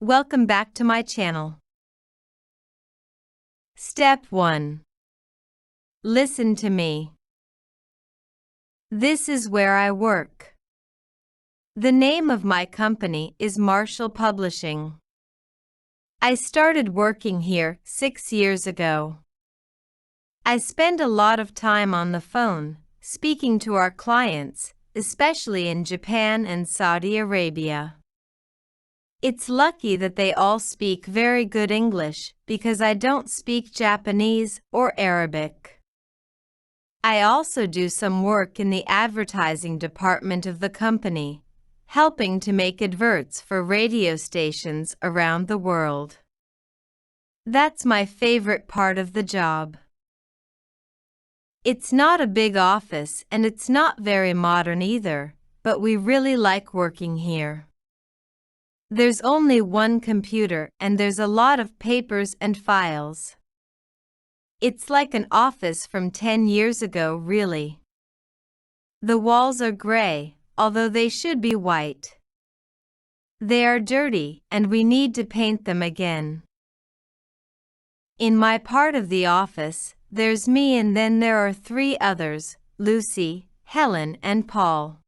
Welcome back to my channel. Step 1. Listen to me. This is where I work. The name of my company is Marshall Publishing. I started working here 6 years ago. I spend a lot of time on the phone, speaking to our clients, especially in Japan and Saudi Arabia. It's lucky that they all speak very good English because I don't speak Japanese or Arabic. I also do some work in the advertising department of the company, helping to make adverts for radio stations around the world. That's my favorite part of the job. It's not a big office and it's not very modern either, but we really like working here. There's only one computer and there's a lot of papers and files. It's like an office from 10 years ago, really. The walls are gray, although they should be white. They are dirty and we need to paint them again. In my part of the office, there's me and then there are 3 others, Lucy, Helen and Paul.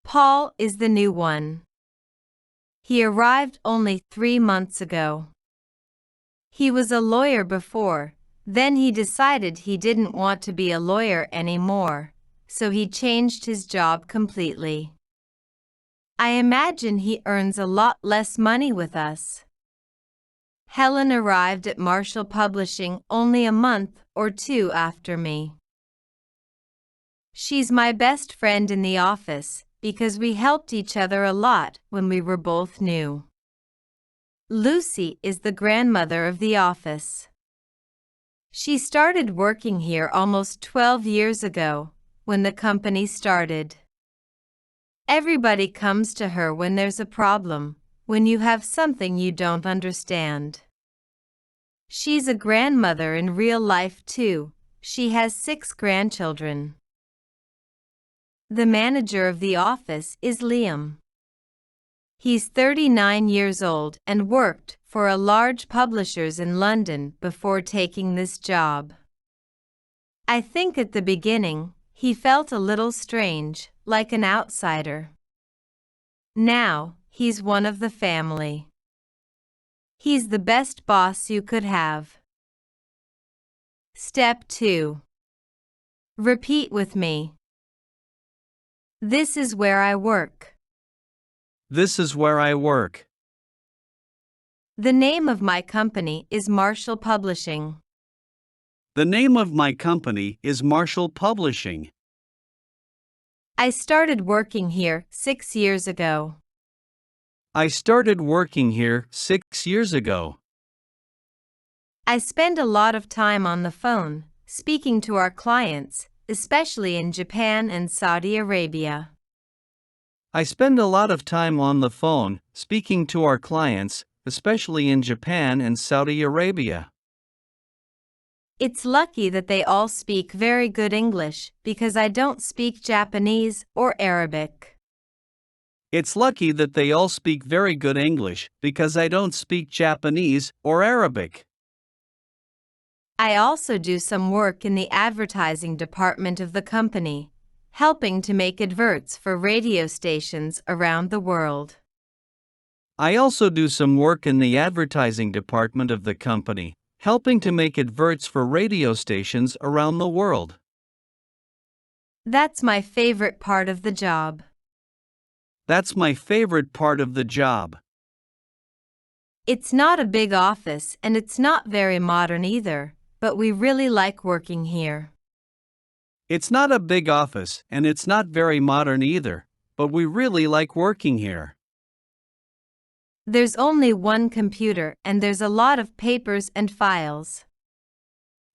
Paul is the new one. He arrived only 3 months ago. He was a lawyer before, then he decided he didn't want to be a lawyer anymore, so he changed his job completely. I imagine he earns a lot less money with us. Helen arrived at Marshall Publishing only a month or 2 after me. She's my best friend in the office because we helped each other a lot when we were both new. Lucy is the grandmother of the office. She started working here almost 12 years ago, when the company started. Everybody comes to her when there's a problem, when you have something you don't understand. She's a grandmother in real life too. She has 6 grandchildren. The manager of the office is Liam. He's 39 years old and worked for a large publishers in London before taking this job. I think at the beginning, he felt a little strange, like an outsider. Now, he's one of the family. He's the best boss you could have. Step 2. Repeat with me. This is where I work. This is where I work. The name of my company is Marshall Publishing. The name of my company is Marshall Publishing. I started working here 6 years ago. I started working here 6 years ago. I spend a lot of time on the phone, speaking to our clients, especially in Japan and Saudi Arabia. I spend a lot of time on the phone, speaking to our clients, especially in Japan and Saudi Arabia. It's lucky that they all speak very good English because I don't speak Japanese or Arabic. It's lucky that they all speak very good English because I don't speak Japanese or Arabic. I also do some work in the advertising department of the company, helping to make adverts for radio stations around the world. I also do some work in the advertising department of the company, helping to make adverts for radio stations around the world. That's my favorite part of the job. That's my favorite part of the job. It's not a big office and it's not very modern either, but we really like working here. It's not a big office and it's not very modern either, but we really like working here. There's only one computer and there's a lot of papers and files.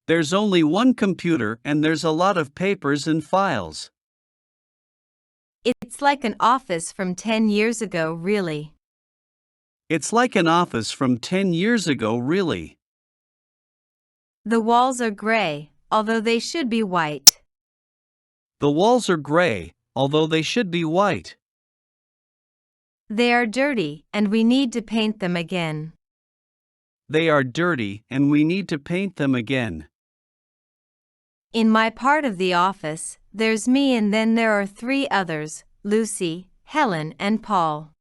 There's only one computer and there's a lot of papers and files. It's like an office from 10 years ago, really. It's like an office from 10 years ago, really. The walls are gray, although they should be white. The walls are gray, although they should be white. They are dirty and we need to paint them again. They are dirty and we need to paint them again. In my part of the office, there's me and then there are three others, Lucy, Helen, and Paul.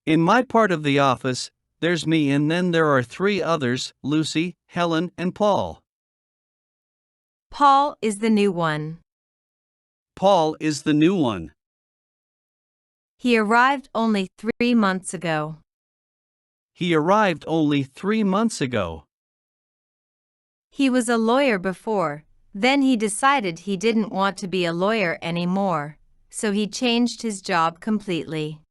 In my part of the office, there's me and then there are three others, Lucy, Helen, and Paul. Paul is the new one. Paul is the new one. He arrived only 3 months ago. He arrived only 3 months ago. He was a lawyer before, then he decided he didn't want to be a lawyer anymore, so he changed his job completely.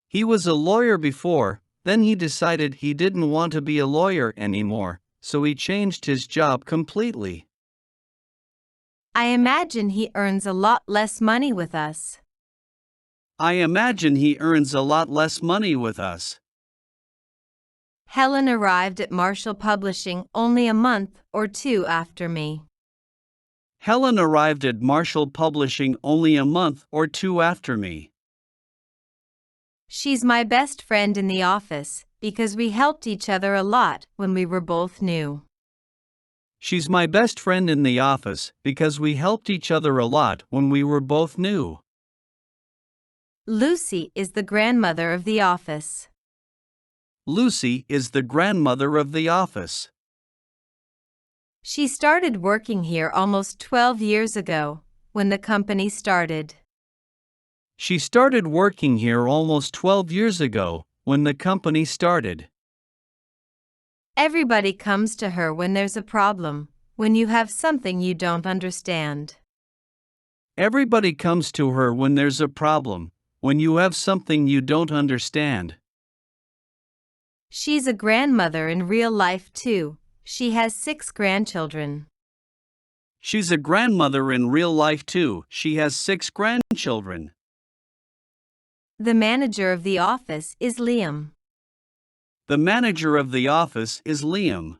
He was a lawyer before, then he decided he didn't want to be a lawyer anymore, so he changed his job completely. I imagine he earns a lot less money with us. I imagine he earns a lot less money with us. Helen arrived at Marshall Publishing only a month or 2 after me. Helen arrived at Marshall Publishing only a month or 2 after me. She's my best friend in the office because we helped each other a lot when we were both new. She's my best friend in the office because we helped each other a lot when we were both new. Lucy is the grandmother of the office. Lucy is the grandmother of the office. She started working here almost 12 years ago, when the company started. She started working here almost 12 years ago, when the company started. Everybody comes to her when there's a problem, when you have something you don't understand. Everybody comes to her when there's a problem, when you have something you don't understand. She's a grandmother in real life too. She has 6 grandchildren. She's a grandmother in real life too. She has 6 grandchildren. The manager of the office is Liam. The manager of the office is Liam.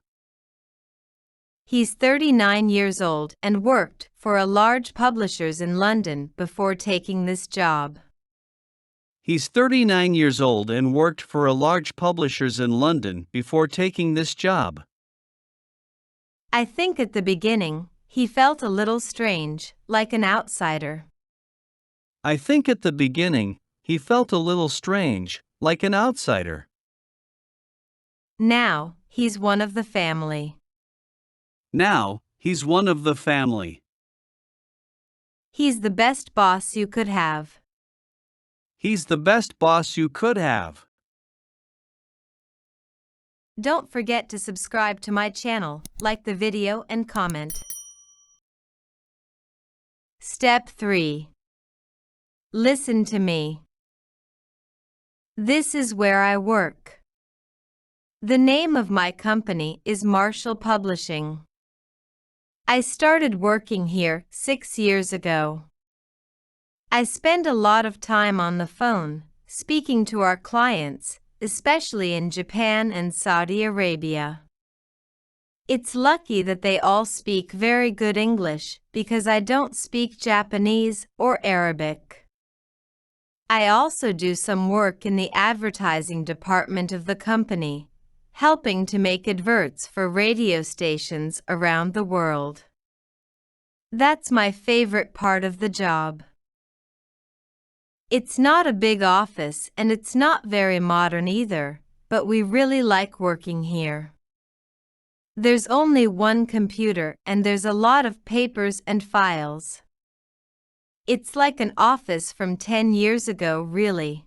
He's 39 years old and worked for a large publishers in London before taking this job. He's 39 years old and worked for a large publishers in London before taking this job. I think at the beginning, he felt a little strange, like an outsider. I think at the beginning, he felt a little strange, like an outsider. Now, he's one of the family. Now, he's one of the family. He's the best boss you could have. He's the best boss you could have. Don't forget to subscribe to my channel, like the video and comment. Step 3. Listen to me. This is where I work. The name of my company is Marshall Publishing. I started working here 6 years ago. I spend a lot of time on the phone, speaking to our clients, especially in Japan and Saudi Arabia. It's lucky that they all speak very good English because I don't speak Japanese or Arabic. I also do some work in the advertising department of the company, helping to make adverts for radio stations around the world. That's my favorite part of the job. It's not a big office and it's not very modern either, but we really like working here. There's only one computer and there's a lot of papers and files. It's like an office from 10 years ago, really.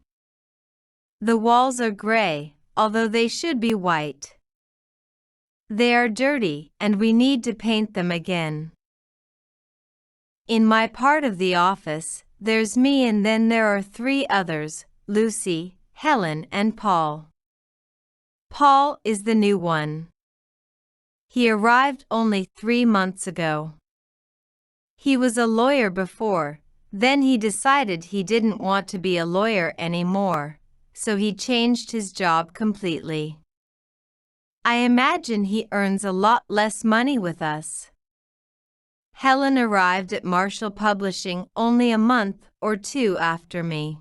The walls are gray, although they should be white. They are dirty and we need to paint them again. In my part of the office, there's me and then there are 3 others, Lucy, Helen, and Paul. Paul is the new one. He arrived only 3 months ago. He was a lawyer before, then he decided he didn't want to be a lawyer anymore, so he changed his job completely. I imagine he earns a lot less money with us. Helen arrived at Marshall Publishing only a month or 2 after me.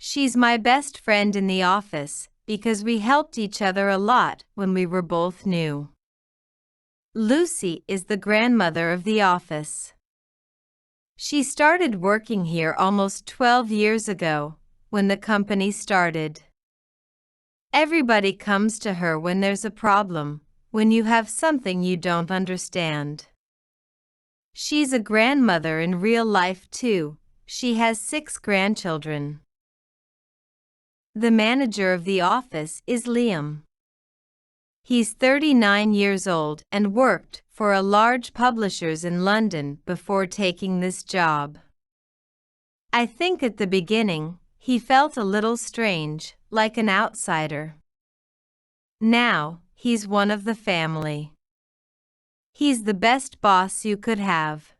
She's my best friend in the office because we helped each other a lot when we were both new. Lucy is the grandmother of the office. She started working here almost 12 years ago, when the company started. Everybody comes to her when there's a problem, when you have something you don't understand. She's a grandmother in real life too. She has 6 grandchildren. The manager of the office is Liam. He's 39 years old and worked for a large publishers in London before taking this job. I think at the beginning, he felt a little strange, like an outsider. Now, he's one of the family. He's the best boss you could have.